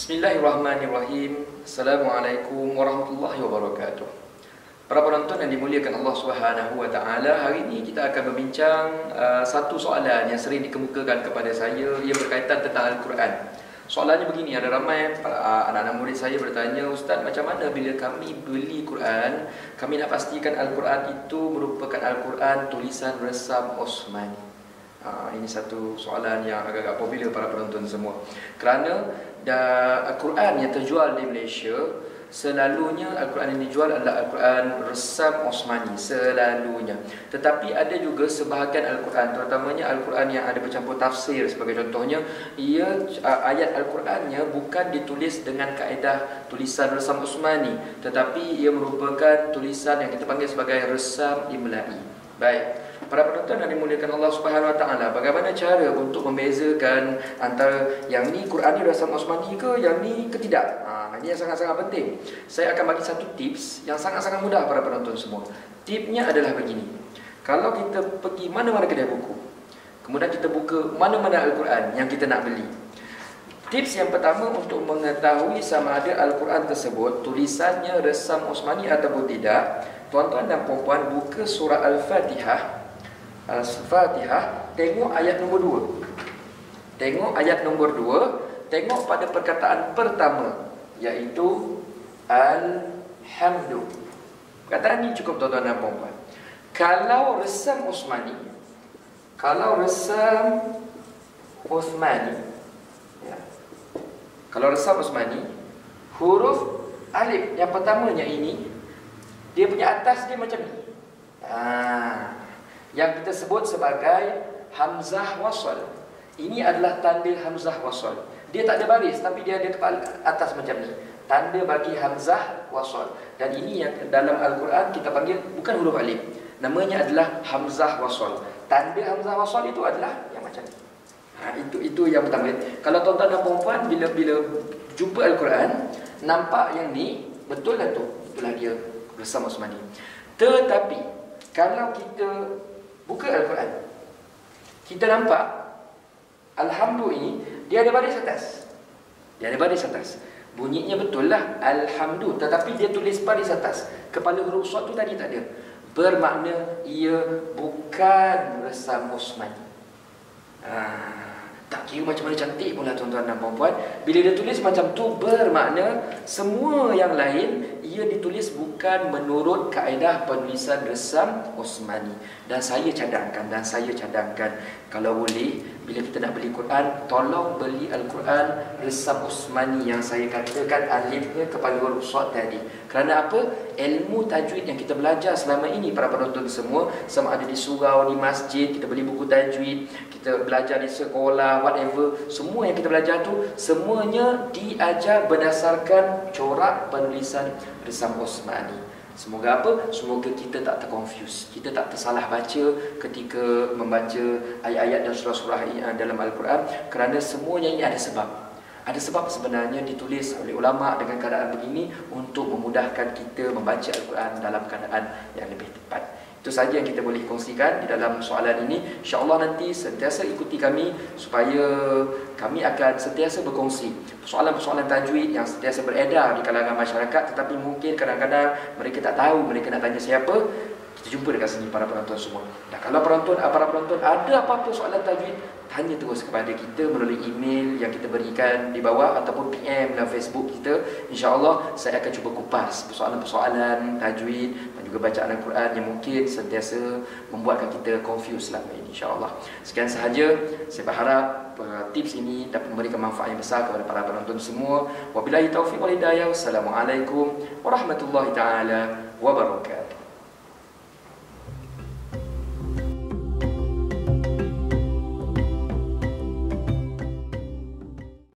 Bismillahirrahmanirrahim. Assalamualaikum warahmatullahi wabarakatuh. Para penonton yang dimuliakan Allah Subhanahu wa taala, hari ini kita akan berbincang satu soalan yang sering dikemukakan kepada saya. Ia berkaitan tentang Al-Quran. Soalannya begini, ada ramai anak-anak murid saya bertanya, "Ustaz, macam mana bila kami beli Quran, kami nak pastikan Al-Quran itu merupakan Al-Quran tulisan resam Osmani?" Ini satu soalan yang agak-agak popular para penonton semua. Kerana Al-Quran yang terjual di Malaysia, selalunya Al-Quran yang dijual adalah Al-Quran resam Osmani, selalunya. Tetapi ada juga sebahagian Al-Quran, terutamanya Al-Quran yang ada bercampur tafsir. Sebagai contohnya, ayat Al-Qurannya bukan ditulis dengan kaedah tulisan resam Osmani, tetapi ia merupakan tulisan yang kita panggil sebagai resam imla'i. Baik, para penonton yang dimuliakan Allah Subhanahu wa taala, bagaimana cara untuk membezakan antara yang ni Quran ni resam Osmani ke, yang ni ke tidak? Ini yang sangat-sangat penting. Saya akan bagi satu tips yang sangat-sangat mudah para penonton semua. Tipnya adalah begini. Kalau kita pergi mana-mana kedai buku, kemudian kita buka mana-mana Al-Quran yang kita nak beli, tips yang pertama untuk mengetahui sama ada Al-Quran tersebut tulisannya resam Osmani ataupun tidak, tuan-tuan dan puan-puan buka surah Al-Fatihah. Al-Fatihah, tengok ayat nombor 2. Tengok ayat nombor 2, tengok pada perkataan pertama, iaitu Alhamdu. Perkataan ini cukup tuan-tuan dan puan-puan. Kalau resam Osmani, kalau resam Osmani, kalau resam Osmani, huruf alif yang pertamanya ini, dia punya atas dia macam ni. Yang kita sebut sebagai hamzah wasal. Ini adalah tanda hamzah wasal. Dia tak ada baris, tapi dia ada kepala atas macam ni. Tanda bagi hamzah wasal. Dan ini yang dalam Al-Quran kita panggil bukan huruf alif. Namanya adalah hamzah wasal. Tanda hamzah wasal itu adalah yang macam ni. Itu yang pertama. Kalau tuan-tuan dan puan-puan bila jumpa Al-Quran, nampak yang ni, betul lah tu. Itulah dia resam Osmani. Tetapi kalau kita buka Al-Quran, kita nampak Alhamdu ini dia ada baris atas. Dia ada baris atas. Bunyinya betul lah Alhamdu, tetapi dia tulis baris atas. Kepala huruf shad tu tadi tak ada. Bermakna ia bukan resam Osmani. Tak kira macam mana cantik pula tuan-tuan dan puan-puan, bila dia tulis macam tu, bermakna semua yang lain ia ditulis bukan menurut kaedah penulisan resam Osmani. Dan saya cadangkan, kalau boleh, bila kita nak beli Quran, tolong beli Al-Quran resam Osmani yang saya katakan alifnya kepala huruf shad tadi. Kerana apa? Ilmu tajwid yang kita belajar selama ini para penonton semua, sama ada di surau, di masjid, kita beli buku tajwid, kita belajar di sekolah, whatever, semua yang kita belajar tu semuanya diajar berdasarkan corak penulisan resam Osmani. Semoga apa? Semoga kita tak terconfuse, kita tak tersalah baca ketika membaca ayat-ayat dan surah-surah dalam Al-Quran, kerana semuanya ini ada sebab. Ada sebab sebenarnya ditulis oleh ulama dengan keadaan begini untuk memudahkan kita membaca Al-Quran dalam keadaan yang lebih tepat. Itu saja yang kita boleh kongsikan di dalam soalan ini. InsyaAllah nanti sentiasa ikuti kami supaya kami akan sentiasa berkongsi persoalan-persoalan tajwid yang sentiasa beredar di kalangan masyarakat, tetapi mungkin kadang-kadang mereka tak tahu, mereka nak tanya siapa. Kita jumpa dekat sini para penonton semua. Dan kalau para penonton ada apa-apa soalan tajwid, tanya terus kepada kita melalui email yang kita berikan di bawah ataupun PM dalam Facebook kita. InsyaAllah saya akan cuba kupas persoalan-persoalan tajwid dan juga bacaan Al-Quran yang mungkin sentiasa membuatkan kita confused selama ini, insyaAllah. Sekian sahaja. Saya berharap tips ini dapat memberikan manfaat yang besar kepada para penonton semua. Wabillahi taufiq wal hidayah. Wassalamualaikum warahmatullahi taala wabarakatuh.